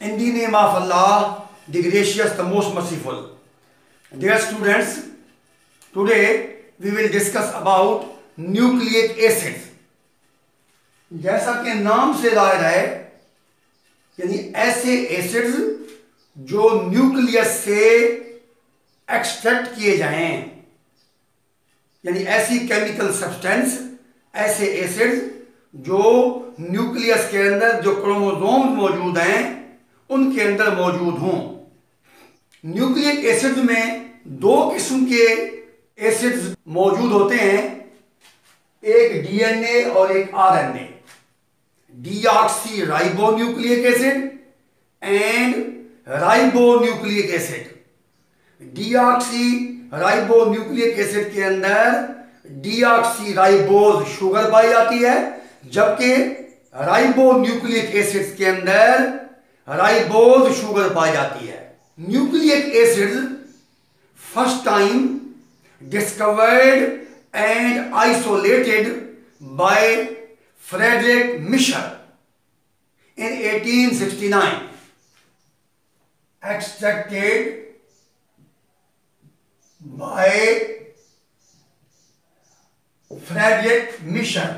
In the name of Allah, the gracious, the most merciful. Dear students, today we will discuss about nucleic acids. जैसा कि नाम से जाहिर है, यानी ऐसे एसिड्स जो न्यूक्लियस से एक्सट्रैक्ट किए जाएं, यानी ऐसी केमिकल सब्सटेंस, ऐसे एसिड्स जो न्यूक्लियस के अंदर जो क्रोमोसोम्स मौजूद हैं उनके अंदर मौजूद हों। न्यूक्लिक एसिड्स में दो किस्म के एसिड्स मौजूद होते हैं, एक डीएनए और एक RNA. Deoxy ribonucleic acid and ribonucleic acid. Deoxy ribonucleic acid के अंदर डीऑक्सी राइबोज शुगर पाई जाती है, जबकि राइबोन्यूक्लिक एसिड्स के अंदर राइबोज शुगर पाई जाती है। Nucleic acids first time discovered and isolated by Friedrich Miescher in 1869, extracted by Friedrich Michel.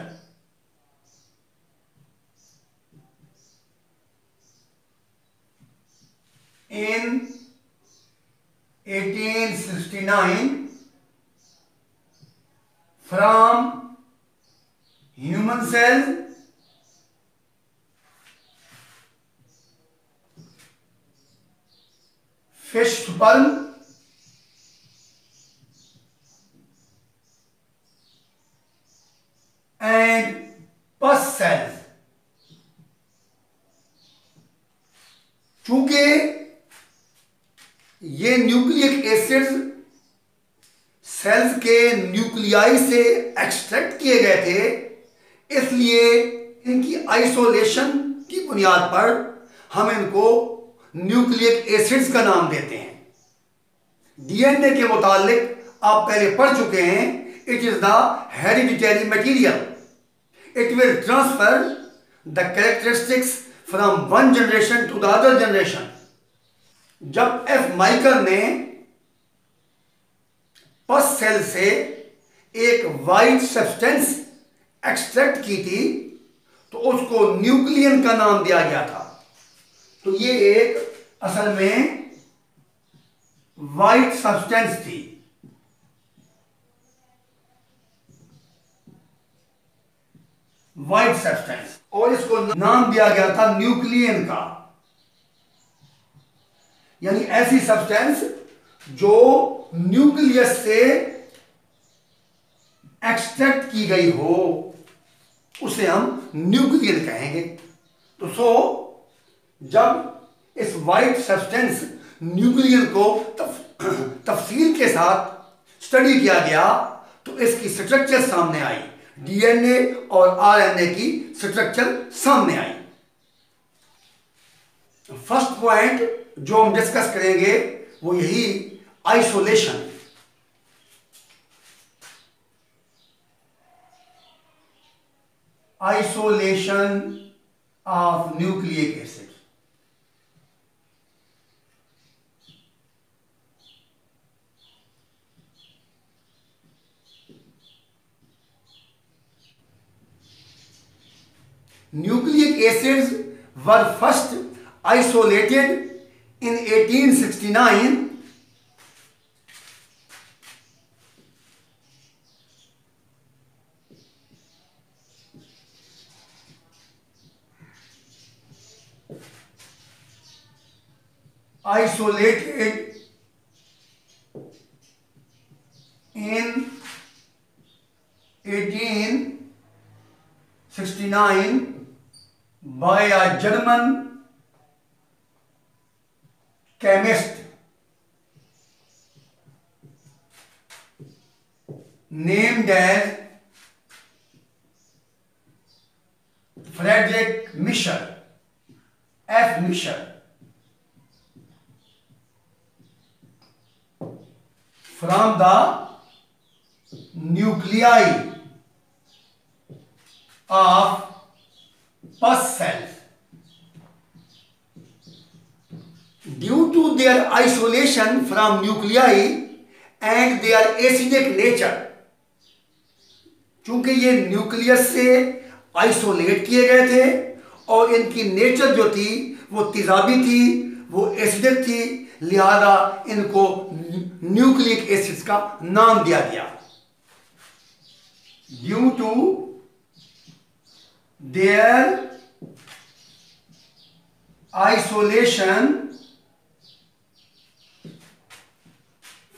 In 1869 from human cells fish sperm and pus cells। चूंकि ये न्यूक्लिक एसिड्स सेल्स के nuclei से extract किए गए थे, इसलिए इनकी आइसोलेशन की बुनियाद पर हम इनको न्यूक्लिक एसिड्स का नाम देते हैं। डीएनए के मुतालिक आप पहले पढ़ चुके हैं, it is the hereditary material, it will transfer the characteristics from one generation to the other generation. जब एफ माइकल ने पस सेल से एक वाइट सब्सटेंस एक्सट्रैक्ट की थी तो उसको न्यूक्लियन का नाम दिया गया था। तो ये एक असल में वाइट सब्सटेंस थी। वाइट सब्सटेंस, और इसको नाम दिया गया था न्यूक्लियन का, यानी ऐसी सब्सटेंस जो न्यूक्लियस से एक्सट्रैक्ट की गई हो उसे हम न्यूक्लियन कहेंगे। तो जब इस वाइट सब्सटेंस न्यूक्लियन को तफसील के साथ स्टडी किया गया तो इसकी स्ट्रक्चर सामने आई, डीएनए और आरएनए की स्ट्रक्चर सामने आई। फर्स्ट पॉइंट जो हम डिस्कस करेंगे वो यही isolation. Isolation of nucleic acid. Nucleic acids were first isolated in 1869 by a German chemist named as Friedrich Michel, F. Michel, from the nuclei of pus cells. their isolation from nuclei and their acidic nature, चूंकि ये nucleus से isolate किए गए थे और इनकी nature जो थी वो तेजाबी थी, वो एसिडिक थी, लिहाजा इनको न्यूक्लिक एसिड्स का नाम दिया गया। Due to their isolation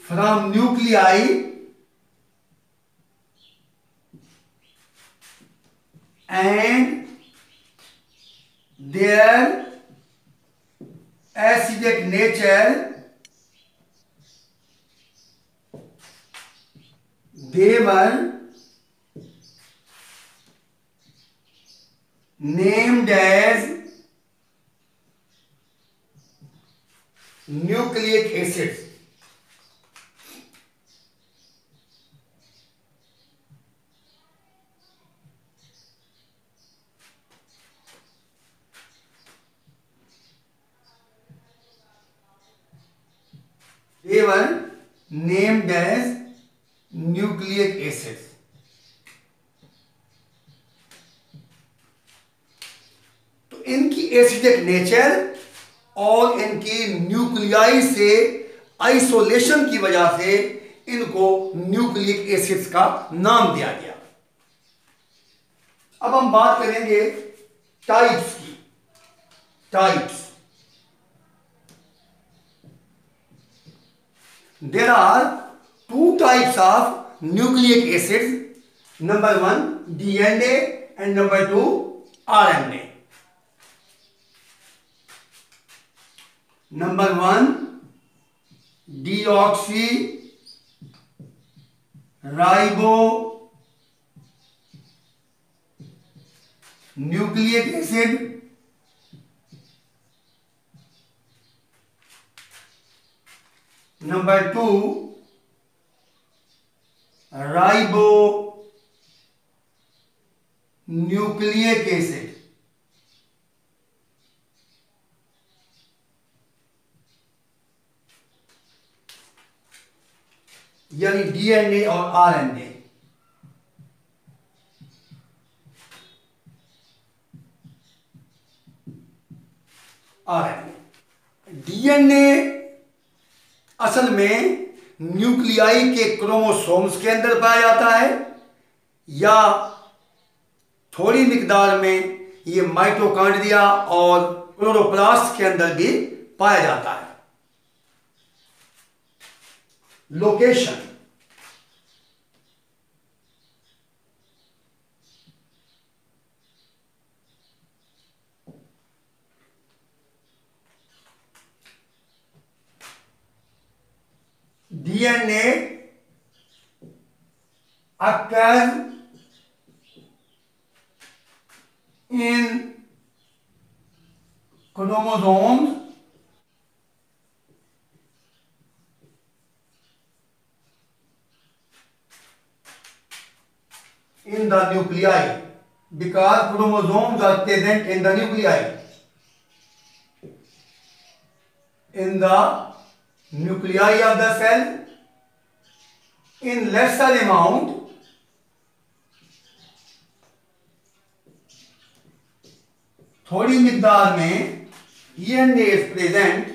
from nuclei and their acidic nature, they were named as nucleic acids. They were named as nucleic acids. तो इनकी एसिडिक नेचर और इनकी न्यूक्लियाई से आइसोलेशन की वजह से इनको न्यूक्लिक एसिड्स का नाम दिया गया। अब हम बात करेंगे टाइप्स की। Types, there are two types of nucleic acids, number 1 DNA and number 2 RNA. Number 1 deoxy ribo nucleic acid, number 2 ribo nucleic acid. यानी डीएनए और आरएनए। डीएनए असल में न्यूक्लियाई के क्रोमोसोम्स के अंदर पाया जाता है या थोड़ी मिकदार में ये माइटोकॉन्ड्रिया और क्लोरोप्लास्ट के अंदर भी पाया जाता है। Location, DNA occurs in chromosomes in the nuclei, because chromosomes are present in the nuclei. In the nuclei of the cell in lesser amount, थोड़ी मिकदार में DNA is present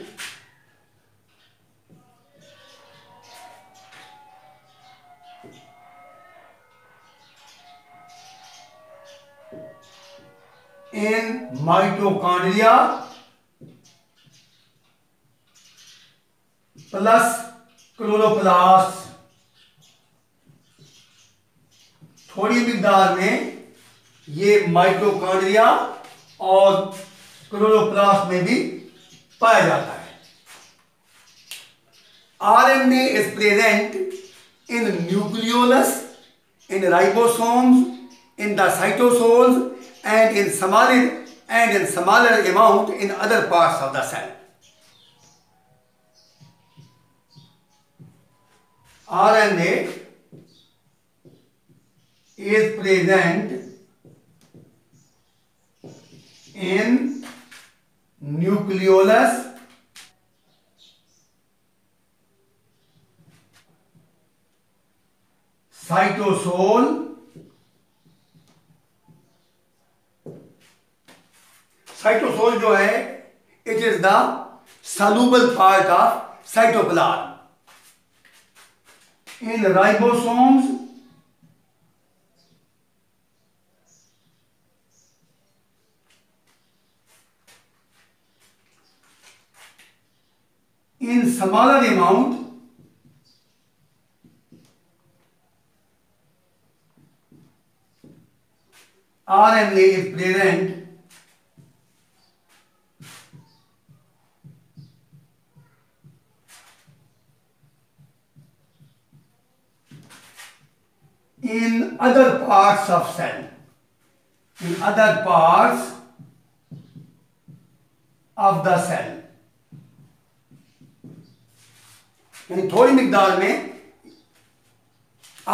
in mitochondria plus chloroplast. थोड़ी मिकदार में ये mitochondria और chloroplast में भी पाया जाता है। RNA is present in nucleolus, in ribosomes, in the cytosols and in smaller amount in other parts of the cell. RNA is present in nucleolus cytosol, cytosol जो है it is the soluble part of cytoplasm in ribosomes in smaller amount RNA is present in other parts of cell, in other parts of the cell, यानी थोड़ी मिकदार में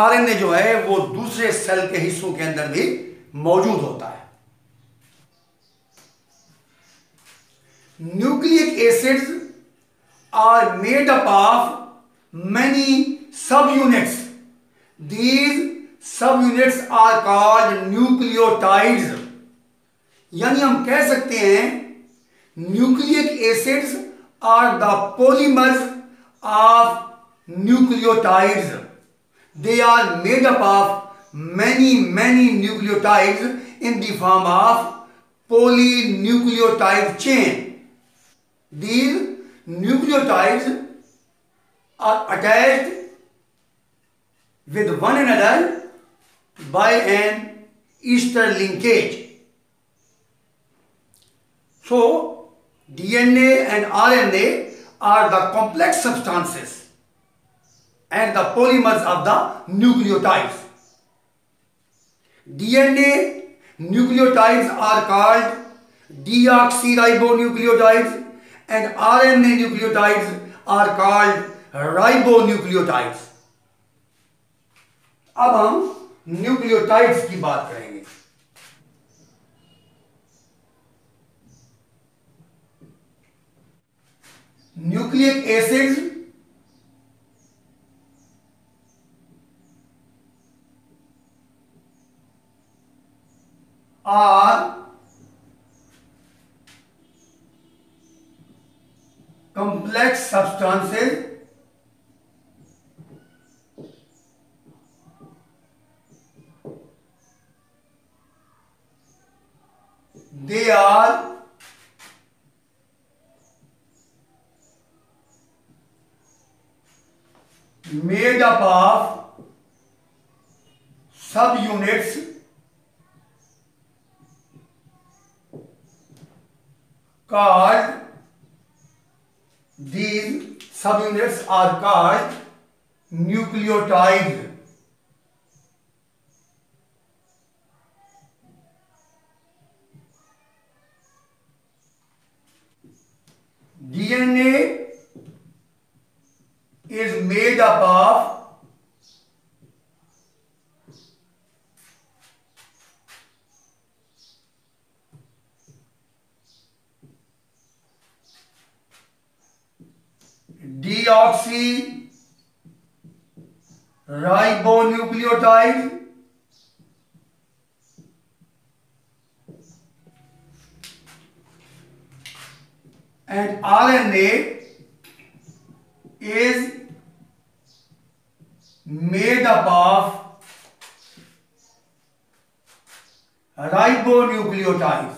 RNA जो है वो दूसरे cell के हिस्सों के अंदर भी मौजूद होता है। Nucleic acids are made up of many subunits, these subunits are called nucleotides. यानी हम कह सकते हैं nucleic acids are the polymers of nucleotides. They are made up of many nucleotides in the form of polynucleotide chain. These nucleotides are attached with one another by an ester linkage. So DNA and RNA are the complex substances and the polymers of the nucleotides. DNA nucleotides are called deoxyribonucleotides and RNA nucleotides are called ribonucleotides. अब हम nucleotides की बात करेंगे। Nucleic acids are complex substances they are made up of subunits called, these subunits are called nucleotides. DNA is made up of deoxyribonucleotide and RNA is made up of ribonucleotides.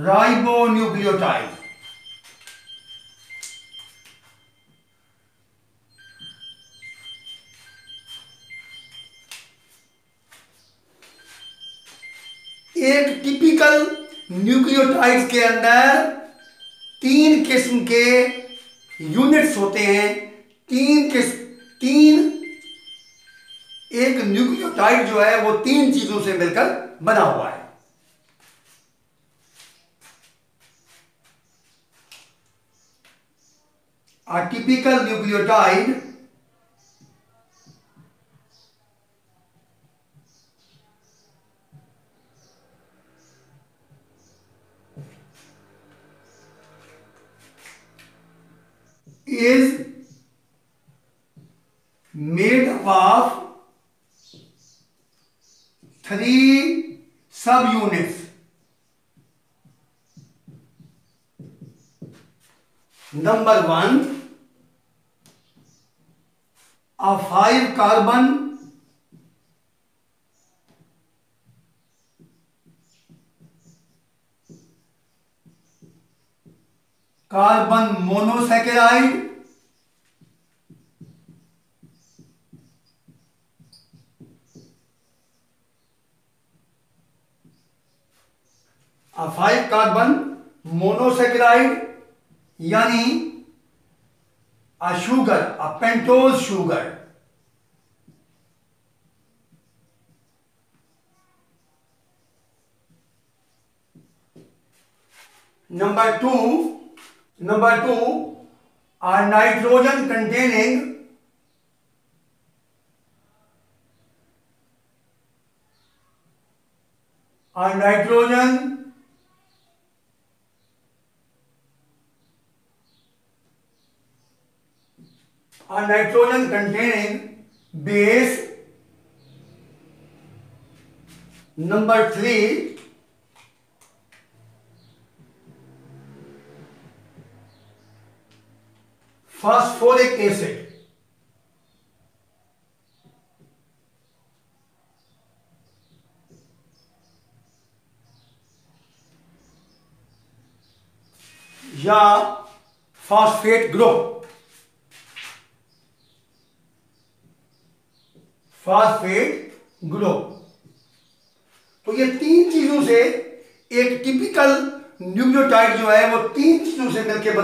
Ribonucleotides. एक typical nucleotides के अंदर 3 किस्म के units होते हैं। एक nucleotide जो है वो 3 चीजों से मिलकर बना हुआ है। A typical nucleotide is made up of 3 subunits. Number 1, a 5 carbon monosaccharide, a 5 carbon monosaccharide यानी a sugar, a pentose sugar. Number two, a nitrogen containing base. Number 3, phosphoric acid. या फॉस्फेट ग्रुप, तो ये 3 चीजों से एक typical nucleotide जो है वो 3 चीजों से मिलकर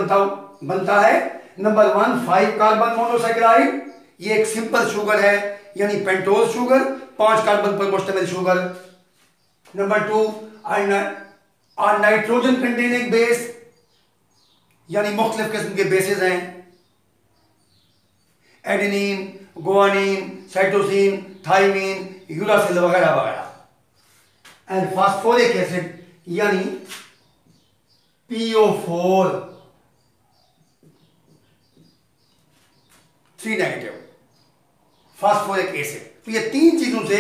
बनता है। नंबर 1, 5 कार्बन मोनोसैकेराइड, ये एक सिंपल शुगर है यानी पेंटोज शुगर, 5 कार्बन पर मुश्तमिल sugar. Number 2, nitrogen containing base, यानी मुख्तलिफ किस्म के बेसेस हैं, adenine, guanine, cytosine, thymine, uracil वगैरह वगैरह। एंड फास्फोरिक एसिड यानी PO4 3- फास्फोरिक एसिड। तो ये 3 चीजों से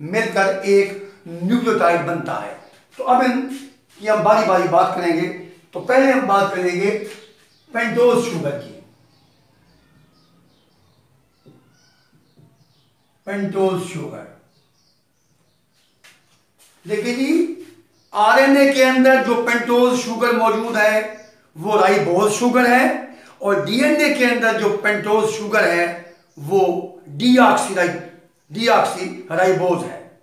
मिलकर एक न्यूक्लियोटाइड बनता है। तो अब इनकी हम बारी बारी बात करेंगे। तो पहले हम बात करेंगे पेंटोज शुगर की। पेंटोज शुगर, देखिए जी, आरएनए के अंदर जो पेंटोज शुगर मौजूद है वो राइबोज शुगर है, और डीएनए के अंदर जो पेंटोज शुगर है वो डीऑक्सीराइबोज है।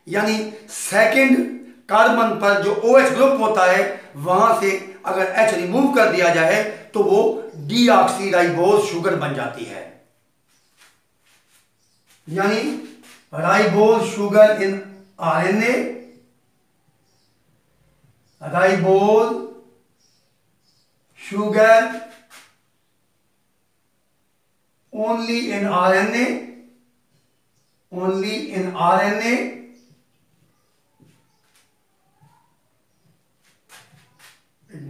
यानी सेकंड कार्बन पर जो OH ग्रुप होता है वहां से अगर H रिमूव कर दिया जाए तो वो डीऑक्सीराइबोज शुगर बन जाती है। यानी ribose sugar in RNA, ribose sugar only in RNA,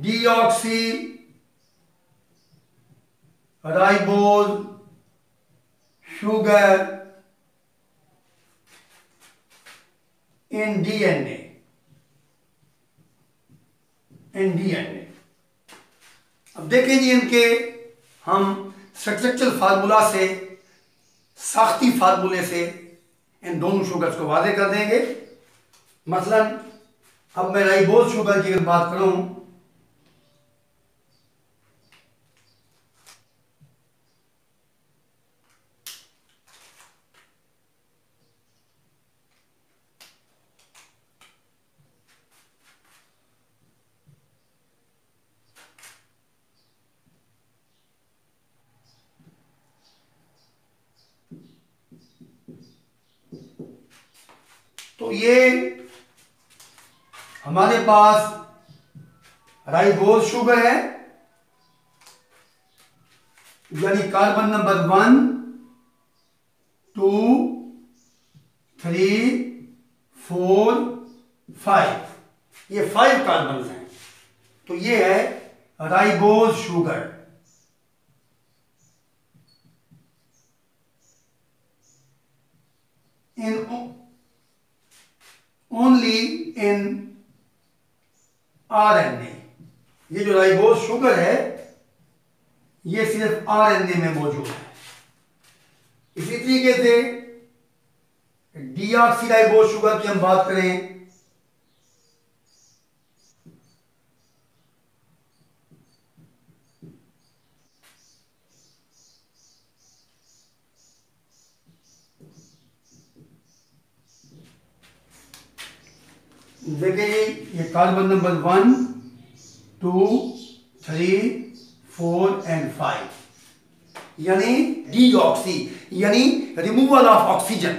deoxyribose sugar in DNA, अब देखें जी, इनके हम स्ट्रक्चरल फार्मूला से, साख्ती फार्मूले से इन दोनों शुगर्स को वादे कर देंगे। मसलन अब मैं राइबोज शुगर की अगर बात करूं, तो ये हमारे पास राइबोज शुगर है, यानी कार्बन नंबर 1, 2, 3, 4, 5, ये 5 कार्बन हैं। तो ये है ribose sugar. In only in RNA। ये जो राइबोज शुगर है ये सिर्फ RNA में मौजूद है। इसी तरीके से डीऑक्सीराइबोज शुगर की हम बात करें, देखिए ये कार्बन नंबर 1, 2, 3, 4 एंड 5 यानी डीऑक्सी यानी removal of oxygen.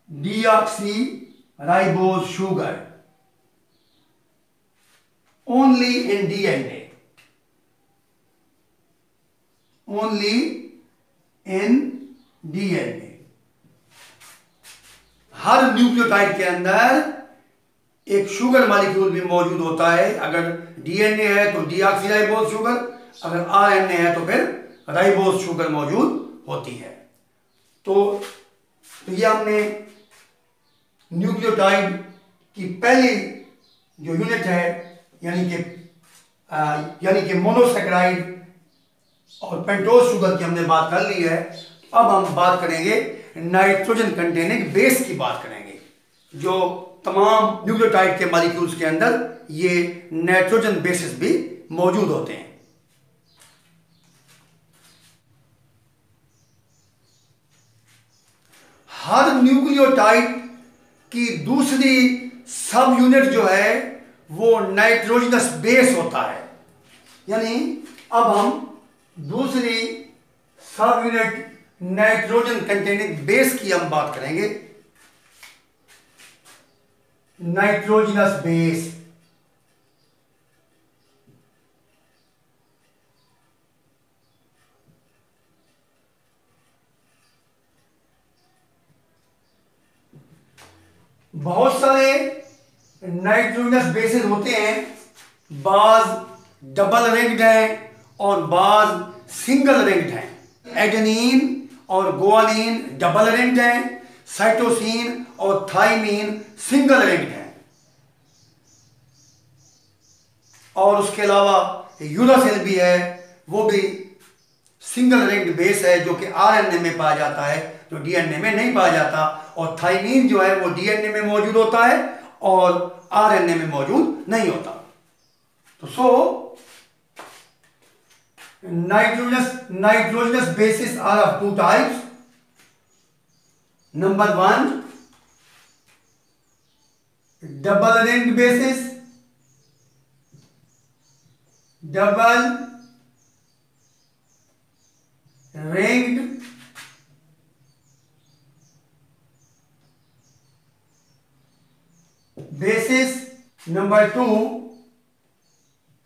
Deoxy ribose sugar only in DNA, only in DNA। Her nucleotide के अंदर एक शुगर मॉलिक्यूल भी मौजूद होता है। अगर DNA है तो डीऑक्सीराइबोज शुगर, अगर RNA है तो फिर राइबोज शुगर मौजूद होती है। तो ये हमने न्यूक्लियोटाइड की पहली जो यूनिट है यानी कि मोनोसेकेराइड और पेंटोज शुगर की हमने बात कर ली है। अब हम बात करेंगे नाइट्रोजन कंटेनिंग बेस की बात करेंगे। जो तमाम न्यूक्लियोटाइड के मॉलिक्यूल्स के अंदर ये नाइट्रोजन बेसिस भी मौजूद होते हैं। हर न्यूक्लियोटाइड की दूसरी सब यूनिट जो है वो नाइट्रोजनस बेस होता है। यानी अब हम दूसरी सब यूनिट नाइट्रोजन कंटेनिंग बेस की हम बात करेंगे। नाइट्रोजनस बेस बहुत सारे नाइट्रोजनस बेसेस होते हैं। बाज डबल रिंग्ड हैं और बाज सिंगल रिंग्ड हैं। एडेनिन और गुआनिन डबल रिंग्ड हैं, साइटोसिन और थाइमीन सिंगल रिंग्ड हैं। और उसके अलावा यूरासिल भी है, वो भी सिंगल रिंग्ड बेस है जो कि RNA में पाया जाता है, जो DNA में नहीं पाया जाता। और थाइमीन जो है वो DNA में मौजूद होता है और RNA में मौजूद नहीं होता। तो nitrogenous bases are of two types. Number 1, double ringed bases. Double ringed bases. Number 2,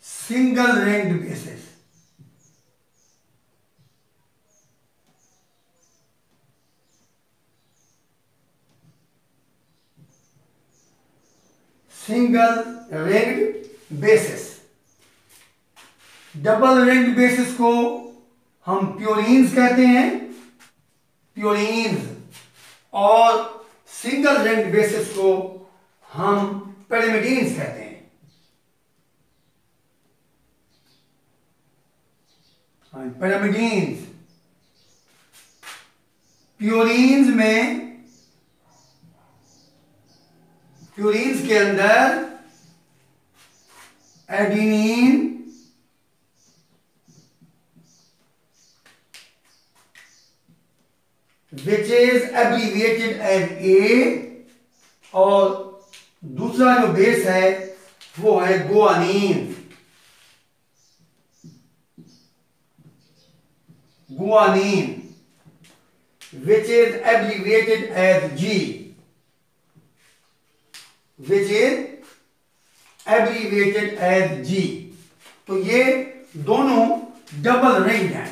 single ringed bases. Single ringed basis. Double ringed basis को हम प्योरीन्स कहते हैं, प्योरीन्स। और सिंगल रिंग्ड बेसिस को हम पैरामिडीन्स कहते हैं। पैरामिडीन्स प्योरीन्स के अंदर adenine, which is abbreviated as A, और दूसरा जो बेस है वो है guanine, which is abbreviated as G, which is abbreviated as G। तो ये दोनों डबल रिंग हैं।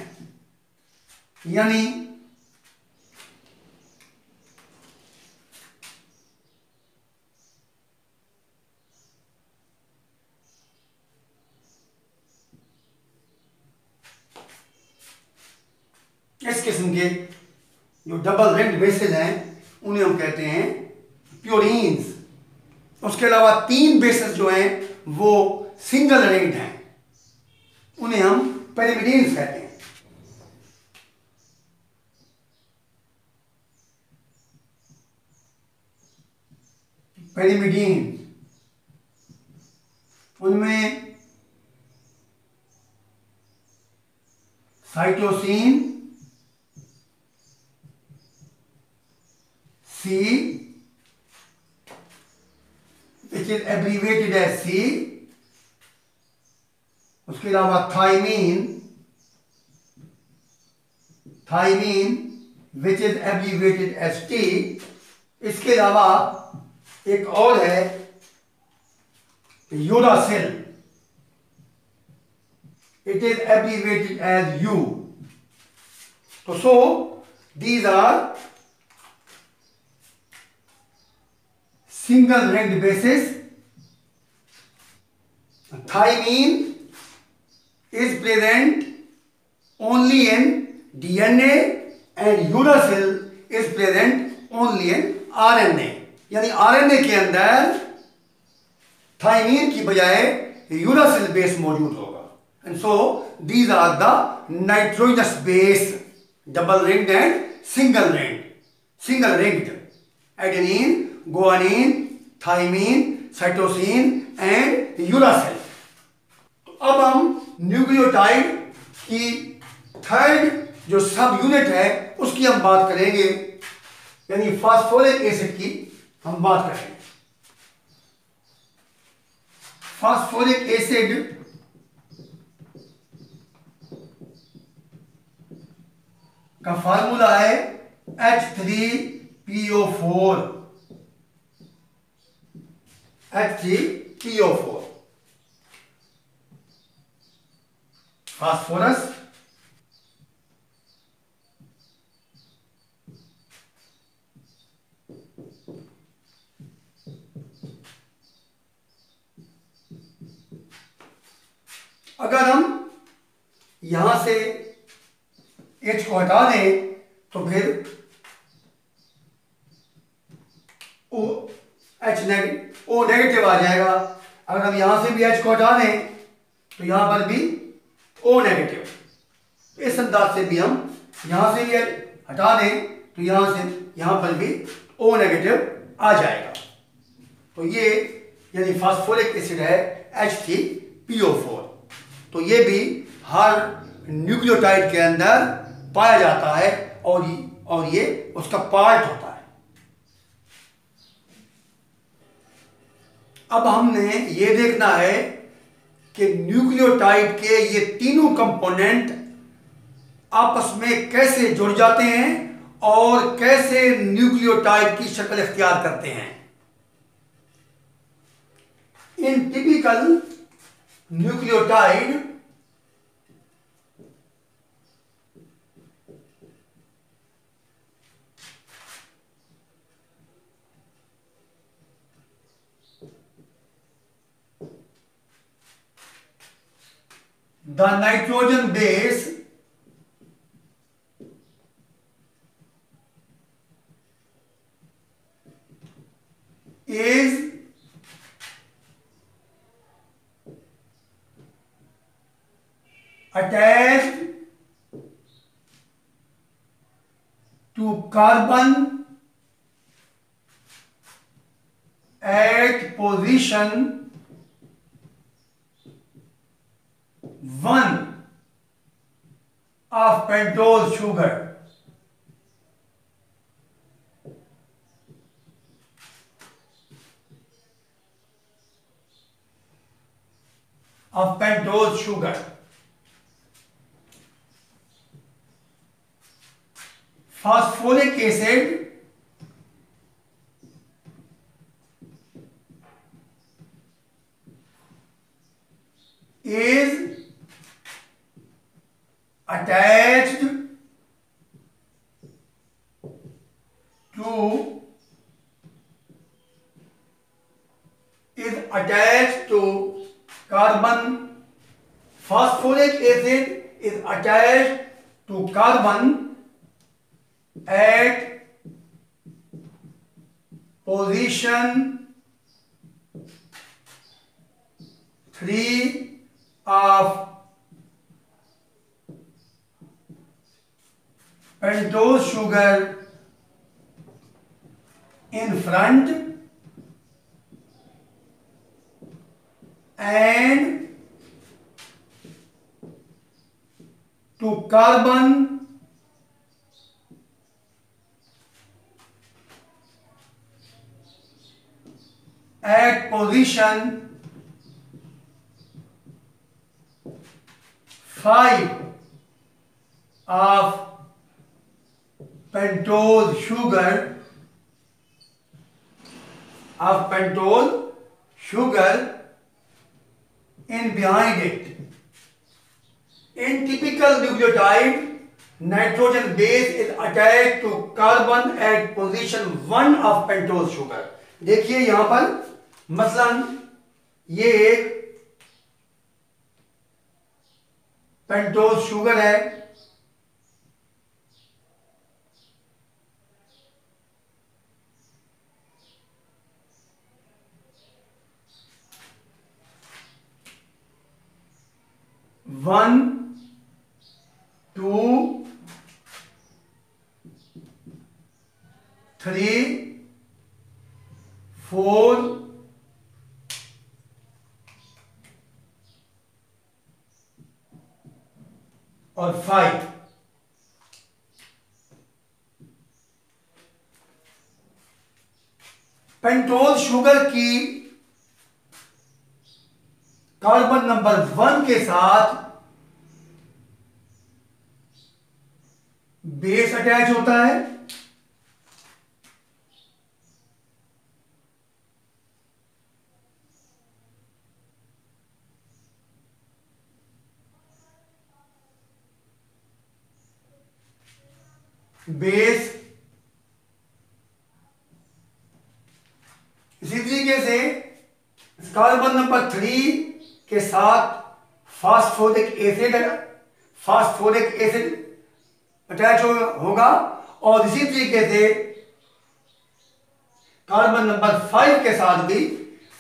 यानी इस किस्म के जो डबल रिंग्ड बेसेस हैं उन्हें हम कहते हैं प्योरीन्स। उसके अलावा 3 बेसेस जो हैं वो सिंगल रिंग्ड हैं, उन्हें हम पेरिमिडीन्स कहते हैं। पेरिमिडीन, उनमें cytosine C, which is abbreviated as C, उसके अलावा thiamine which is abbreviated as T, इसके अलावा एक और है uracil, it is abbreviated as U. So these are single ringed bases. Thymine is present only in DNA and uracil is present only in RNA. यानी RNA के अंदर thiamine की बजाय यूरासिल बेस मौजूद होगा। And so these are the nitrogenous base, double ringed and single ringed. Adenine, guanine, thymine, cytosine and uracil. तो अब हम न्यूक्लियोटाइड की थर्ड जो सब यूनिट है उसकी हम बात करेंगे, यानी फास्फोरिक एसिड की हम बात करेंगे। फास्फोरिक एसिड का फार्मूला है H3PO4। फास्फोरस अगर हम यहां से H को हटा दें तो फिर O नेगेटिव आ जाएगा। अगर हम यहां से भी H को हटा दें तो यहां पर भी O नेगेटिव। इस अंदाज से भी हम यहां से भी हटा दें तो यहां पर भी O नेगेटिव आ जाएगा। तो ये यानी फास्फोरिक एसिड है H3PO4। तो ये भी हर न्यूक्लियोटाइड के अंदर पाया जाता है और ये उसका पार्ट होता है। अब हमने ये देखना है कि न्यूक्लियोटाइड के ये तीनों कंपोनेंट आपस में कैसे जुड़ जाते हैं और कैसे न्यूक्लियोटाइड की शक्ल इख्तियार करते हैं। इन typical nucleotide the nitrogen base is attached to carbon at position 1 of pentose sugar. Phosphoric acid is attached to carbon. Phosphoric acid is attached to carbon at position 3 of pentose sugar in front and to carbon at position 5 of pentose sugar in behind it. In typical nucleotide, nitrogen base is attached to carbon at position 1 of pentose sugar. देखिए यहां पर मसलन ये एक pentose sugar है, one two three four और 5। Pentose sugar की carbon number 1 के साथ बेस अटैच होता है, बेस इसी तरीके से कार्बन नंबर 3 के साथ फास्फोरिक एसिड अटैच होगा और इसी तरीके से कार्बन नंबर 5 के साथ भी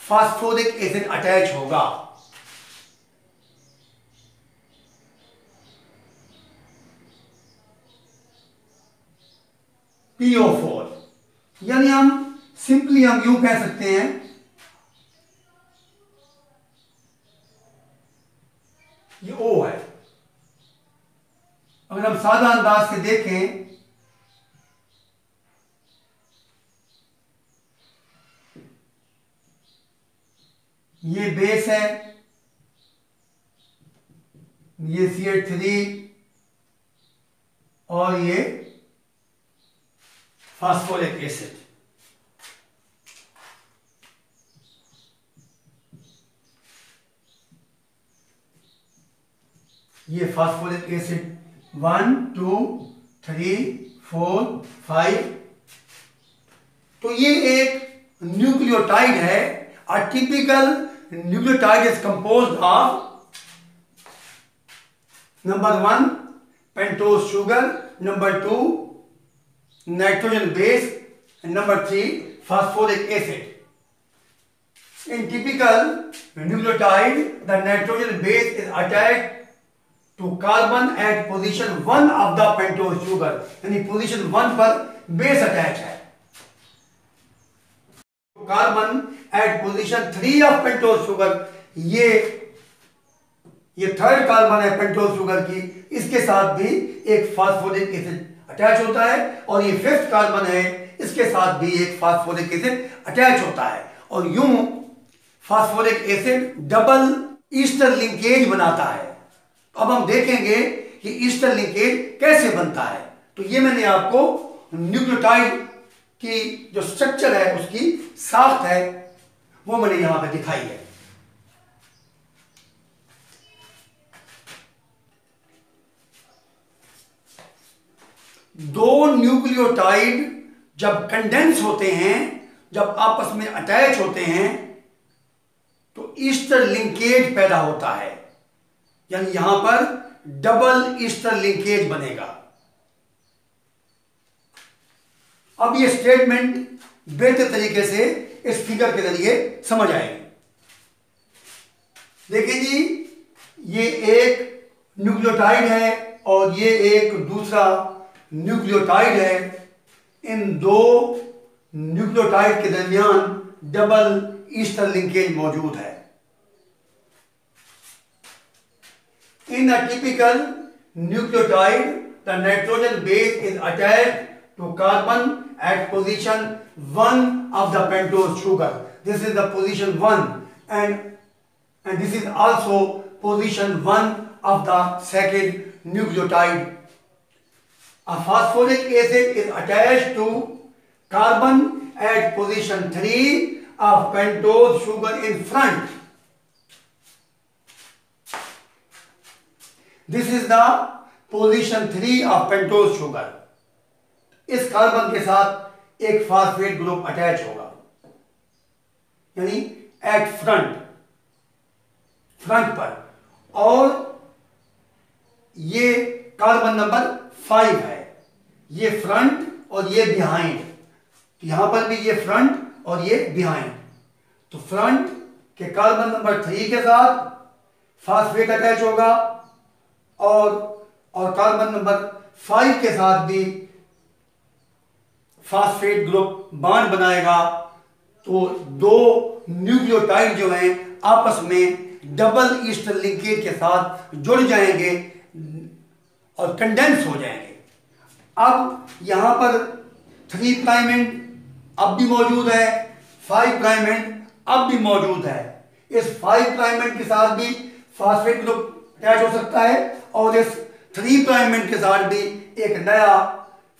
फास्फोरिक एसिड अटैच होगा। PO4 यानी हम सिंपली यूं कह सकते हैं ये O है। अगर हम सादा अंदाज से देखें ये बेस है, ये CH3 और ये फास्फोरिक एसिड। ये फास्फोरिक एसिड 1 2 3 4 5। तो ये एक न्यूक्लियोटाइड है। अ typical nucleotide is composed of number 1 pentose sugar, number 2 nitrogen base, and number 3 phosphoric acid. In typical nucleotide, the nitrogen base is attached to carbon at position 1 of the pentose sugar. यानी position 1 पर base attach है। Carbon at position 3 of pentose sugar, ये third carbon है pentose sugar की, इसके साथ भी एक फास्फोरिक एसिड अटैच होता है और ये फिफ्थ कार्बन है, इसके साथ भी एक फास्फोरिक एसिड अटैच होता है और यूं phosphoric acid double Easter linkage बनाता है। अब हम देखेंगे कि ईस्टर लिंकेज कैसे बनता है। तो ये मैंने आपको न्यूक्लियोटाइड की जो स्ट्रक्चर है उसकी साख्त है वो मैंने यहां पे दिखाई है। दो न्यूक्लियोटाइड जब कंडेंस होते हैं, जब आपस में अटैच होते हैं तो ईस्टर लिंकेज पैदा होता है, यानी यहां पर डबल ईस्टर लिंकेज बनेगा। अब ये स्टेटमेंट बेहतर तरीके से इस फिगर के जरिए समझ आएगी। देखिए जी, ये एक न्यूक्लियोटाइड है और ये एक दूसरा न्यूक्लियोटाइड है। इन दो न्यूक्लियोटाइड के दरमियान डबल ईस्टर लिंकेज मौजूद है। In a typical nucleotide the nitrogen base is attached to carbon at position 1 of the pentose sugar. This is the position 1 and this is also position 1 of the second nucleotide. A phosphoric acid is attached to carbon at position 3 of pentose sugar in front. This is the position 3 of pentose sugar. इस carbon के साथ एक phosphate group attach होगा, यानी eight front पर, और ये carbon number 5 है। ये फ्रंट और ये बिहाइंड, यहां पर भी ये फ्रंट और ये बिहाइंड। तो फ्रंट के कार्बन नंबर 3 के साथ फास्फेट अटैच होगा और कार्बन नंबर 5 के साथ भी फास्फेट ग्रुप बॉन्ड बनाएगा। तो दो न्यूक्लियोटाइड जो हैं आपस में डबल ईस्टर लिंकेज के साथ जुड़ जाएंगे और कंडेंस हो जाएंगे। अब यहां पर 3 प्राइम एंड अब भी मौजूद है, 5 प्राइम एंड अब भी मौजूद है। इस 5 प्राइम एंड के साथ भी फास्फेट ग्रुप अटैच हो सकता है और इस 3 प्राइम एंड के साथ भी एक नया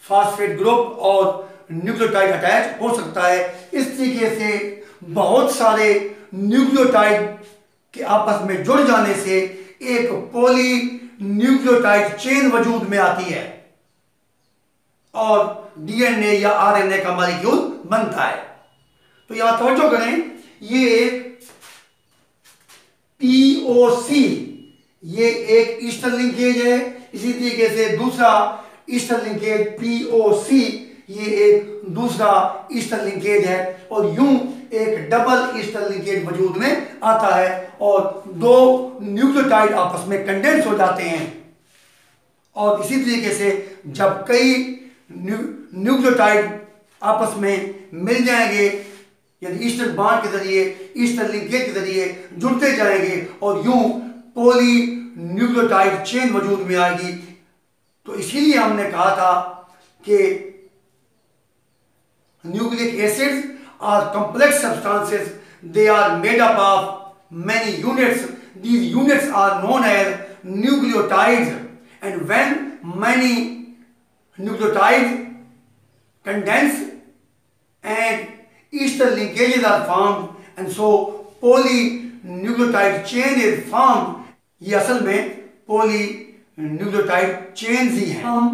फास्फेट ग्रुप और न्यूक्लियोटाइड अटैच हो सकता है। इस तरीके से बहुत सारे न्यूक्लियोटाइड के आपस में जुड़ जाने से एक पॉली न्यूक्लियोटाइड चेन वजूद में आती है और डीएनए या आरएनए का मॉलिक्यूल बनता है। तो यहां तवज्जो करें, ये एक पीओसी, ये एक ईस्टर लिंकेज है। इसी तरीके से दूसरा ईस्टर लिंकेज पीओसी, ये एक दूसरा ईस्टर लिंकेज है और यूं एक डबल ईस्टर लिंकेज वजूद में आता है और दो न्यूक्लियोटाइड आपस में कंडेंस हो जाते हैं। और इसी तरीके से जब कई न्यूक्लियोटाइड आपस में मिल जाएंगे, यानी ईस्टर बॉन्ड के जरिए, ईस्टर लिंकेज के जरिए जुड़ते जाएंगे और यूं पॉली न्यूक्लियोटाइड चेन वजूद में आएगी। तो इसीलिए हमने कहा था कि nucleic acids are complex substances. They are made up of many units. These units are known as nucleotides, and when many nucleotides condense and ester linkages are formed, and so polynucleotide chain is formed. ये असल में polynucleotide chains ही हैं। हम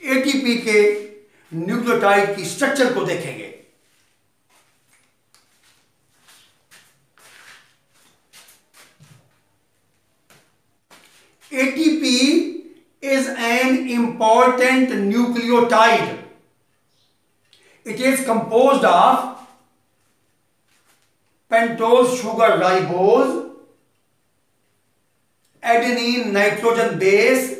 ATP के nucleotide की structure को देखेंगे। ATP is an important nucleotide. It is composed of pentose sugar ribose, adenine nitrogen base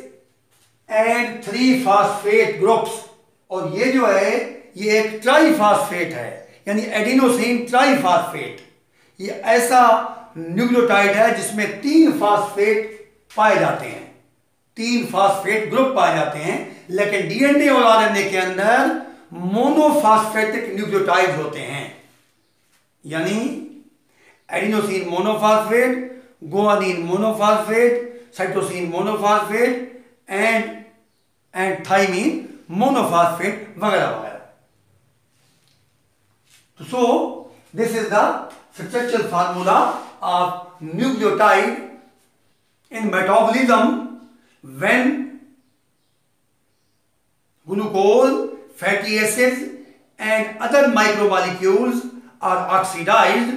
and 3 phosphate groups। और ये जो है ये एक ट्राईफॉस्फेट है, यानी एडिनोसिन ट्राईफॉस्फेट। ये ऐसा न्यूक्लियोटाइड है जिसमें 3 फास्फेट पाए जाते हैं, 3 फास्फेट ग्रुप पाए जाते हैं। लेकिन डीएनए और आरएनए के अंदर मोनोफॉस्फेटिक न्यूक्लियोटाइड होते हैं, यानी adenosine monophosphate, guanine monophosphate, cytosine monophosphate and thymine monophosphate वगैरह वगैरह। So this is the structural formula of nucleotide in metabolism. When glucose, fatty acids and other micromolecules are oxidized,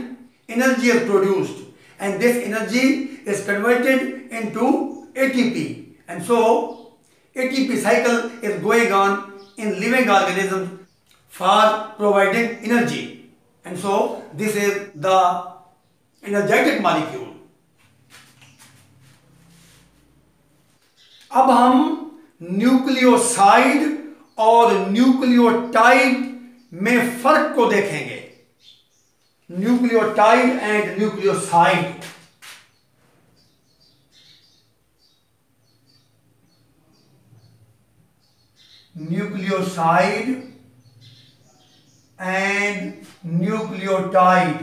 energy is produced and this energy is converted into ATP, and so ATP cycle is going on in living organisms for providing energy, and so this is the energetic molecule. अब हम nucleoside और nucleotide में फर्क को देखेंगे. Nucleotide and nucleoside. Nucleoside and nucleotide.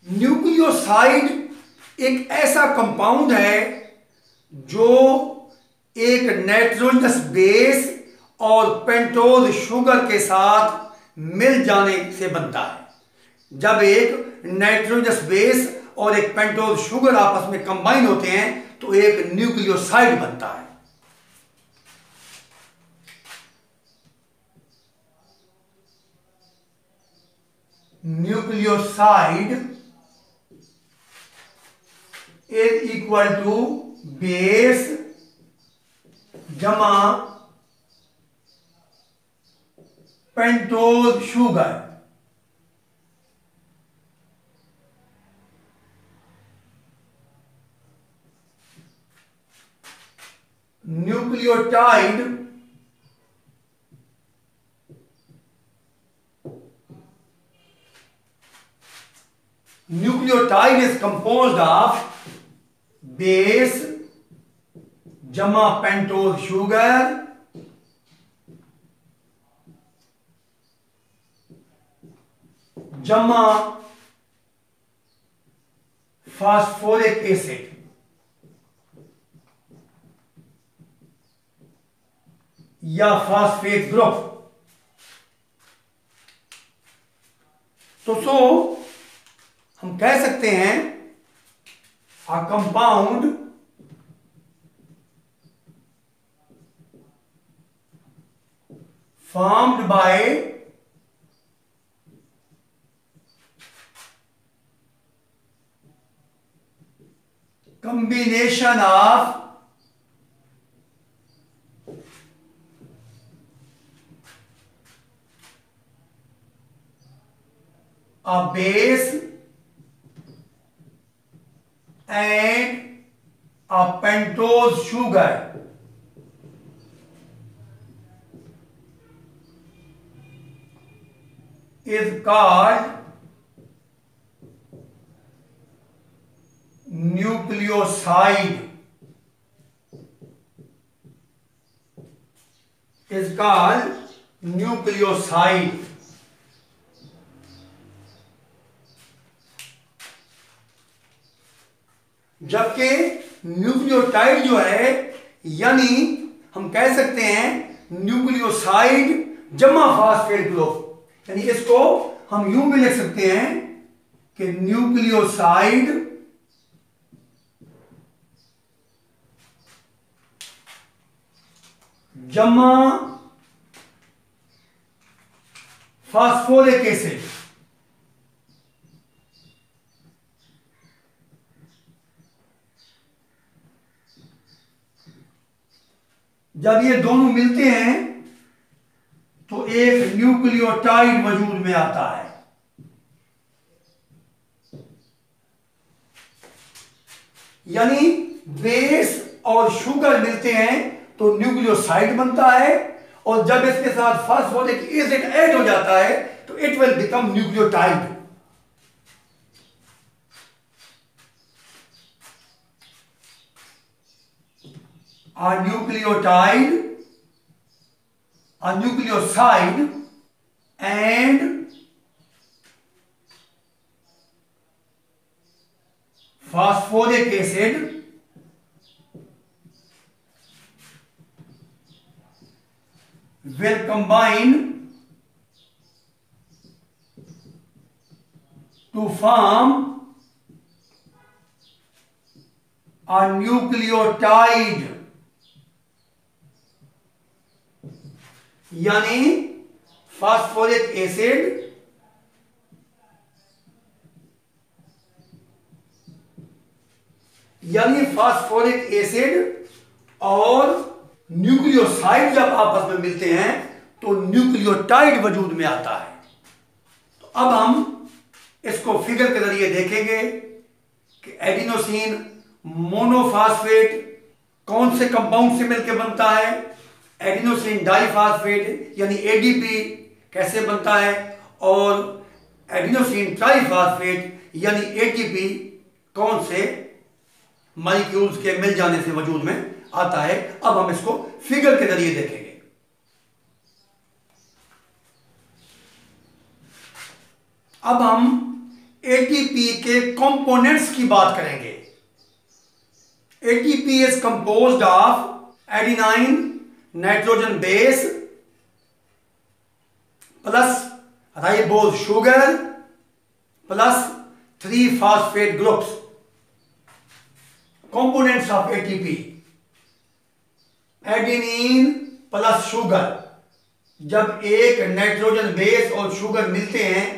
Nucleoside एक ऐसा compound है जो एक नाइट्रोजनस बेस और पेंटोज शुगर के साथ मिल जाने से बनता है. जब एक नाइट्रोजनस बेस और एक पेंटोज शुगर आपस में कंबाइन होते हैं तो एक न्यूक्लियोसाइड बनता है. Nucleoside is equal to base जमा pentose sugar. Nucleotide is composed of base जमा पेंटोज शुगर जमा फास्फोरिक एसिड. या फास्फेट ग्रुप. तो हम कह सकते हैं a compound formed by combination of a base and a pentose sugar is called nucleoside. Is called nucleoside. जबकि nucleotide जो है यानी हम कह सकते हैं न्यूक्लियोसाइड जमा फास्फेट ग्रुप, यानी इसको हम यूं भी लिख सकते हैं कि न्यूक्लियोसाइड जमा फास्फोरिक एसिड. जब ये दोनों मिलते हैं तो एक न्यूक्लियोटाइड वजूद में आता है. यानी बेस और शुगर मिलते हैं तो न्यूक्लियोसाइड बनता है, और जब इसके साथ फास्फोरिक एसिड ऐड हो जाता है तो it will become nucleotide. A nucleotide, a nucleoside and phosphoric acid will combine to form a nucleotide. यानी फास्फोरिक एसिड और न्यूक्लियोसाइड जब आपस में मिलते हैं तो न्यूक्लियोटाइड वजूद में आता है। तो अब हम इसको फिगर के जरिए देखेंगे कि एडिनोसिन मोनोफास्फेट कौन से कंपाउंड से मिलकर बनता है, एडिनोसिन डाइफास्फेट यानी एडीपी कैसे बनता है, और एडिनोसिन ट्राइफास्फेट यानी एटीपी कौन से मॉलिक्यूल्स के मिल जाने से वजूद में आता है। अब हम इसको फिगर के जरिए देखेंगे। अब हम एटीपी के कंपोनेंट्स की बात करेंगे। ATP is composed of adenine nitrogen base plus ribose sugar plus 3 phosphate groups. Components of ATP, adenine plus sugar. जब एक नाइट्रोजन बेस और शुगर मिलते हैं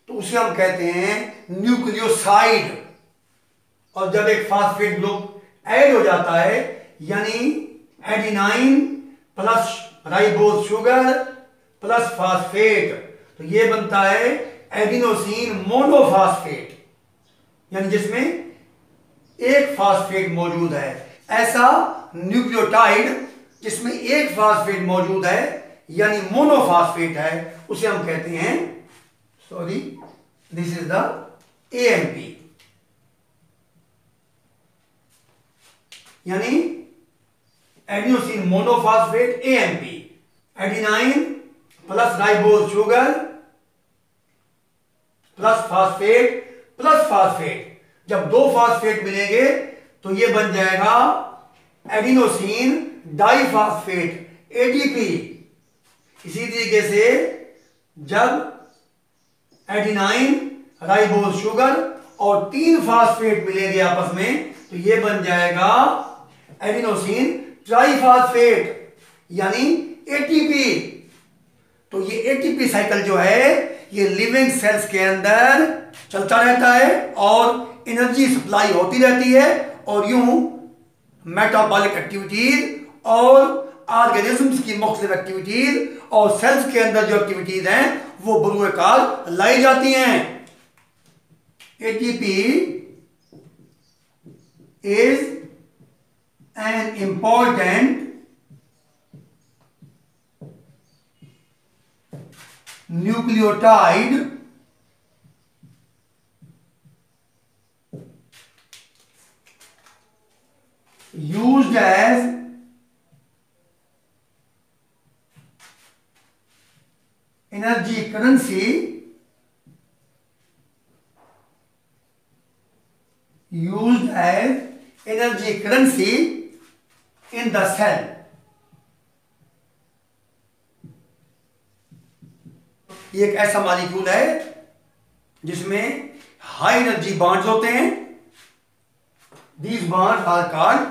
तो उसे हम कहते हैं न्यूक्लियोसाइड, और जब एक फास्फेट ग्रुप ऐड हो जाता है यानी adenine plus ribose sugar plus phosphate, तो यह बनता है एडिनोसिन मोनोफास्फेट, यानी जिसमें एक फास्फेट मौजूद है। ऐसा न्यूक्लियोटाइड जिसमें एक फास्फेट मौजूद है यानी मोनोफास्फेट है, उसे हम कहते हैं, sorry, this is the AMP, यानी adenosine monophosphate AMP. Adenine plus ribose sugar plus phosphate plus phosphate, जब 2 फास्फेट मिलेंगे तो यह बन जाएगा एडिनोसिन डाइफास्फेट एटीपी। इसी तरीके से जब एडिनाइन राइबोज शुगर और 3 फास्फेट मिलेंगे आपस में तो यह बन जाएगा एडिनोसिन ट्राइफास्फेट यानी एटीपी। तो ये एटीपी साइकिल जो है ये लिविंग सेल्स के अंदर चलता रहता है और एनर्जी सप्लाई होती रहती है, और यूं मेटाबॉलिक एक्टिविटीज और ऑर्गेनिजम्स की मुख्तलिफ एक्टिविटीज और सेल्स के अंदर जो एक्टिविटीज हैं वो बरूए कार लाई जाती हैं। ATP is an important nucleotide used as energy currency in the cell। ये एक ऐसा मॉलिक्यूल है जिसमें हाई एनर्जी बॉन्ड्स होते हैं। These bonds are called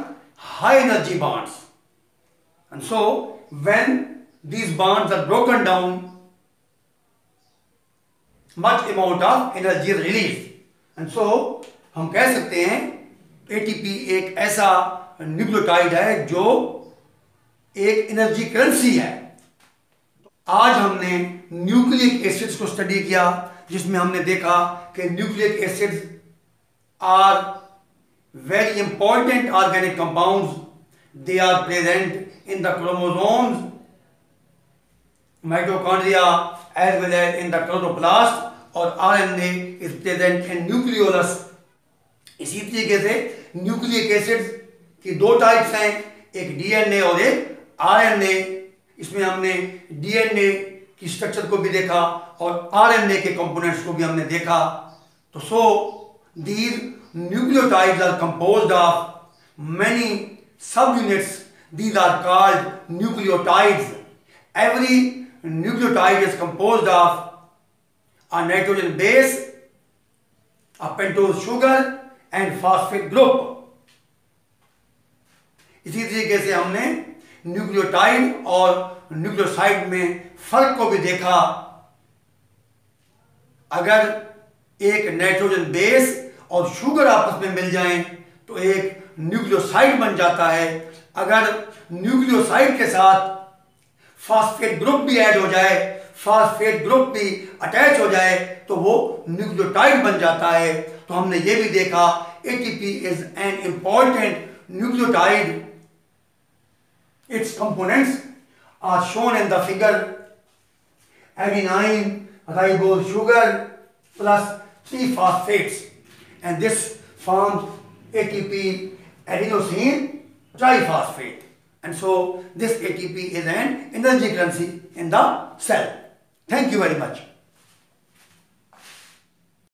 high energy bonds, and so when these bonds are broken down, much amount of energy is released, and so हम कह सकते हैं ATP एक ऐसा न्यूक्लियोटाइड है जो एक एनर्जी करेंसी है। आज हमने न्यूक्लिक एसिड्स को स्टडी किया जिसमें हमने देखा कि nucleic acids are very important organic compounds. They are present in the chromosomes, mitochondria, as well as in the chloroplast, और RNA is present in nucleolus। इसी तरीके से न्यूक्लिक एसिड्स की 2 टाइप्स हैं, एक डीएनए और एक आरएनए। इसमें हमने डीएनए की स्ट्रक्चर को भी देखा और आरएनए के कंपोनेंट्स को भी हमने देखा। तो सो these nucleotides are composed of many subunits. These are called nucleotides. Every nucleotide is composed of a nitrogen base, a pentose sugar and phosphate group. इसी तरीके से हमने न्यूक्लियोटाइड और न्यूक्लियोसाइड में फर्क को भी देखा। अगर एक नाइट्रोजन बेस और शुगर आपस में मिल जाएं तो एक न्यूक्लियोसाइड बन जाता है। अगर न्यूक्लियोसाइड के साथ फास्फेट ग्रुप भी ऐड हो जाए, फास्फेट ग्रुप भी अटैच हो जाए, तो वो न्यूक्लियोटाइड बन जाता है। तो हमने ये भी देखा ATP is an important nucleotide. Its components are shown in the figure: adenine ribose sugar plus 3 phosphates, and this forms ATP adenosine triphosphate. And so this ATP is an energy currency in the cell. Thank you very much.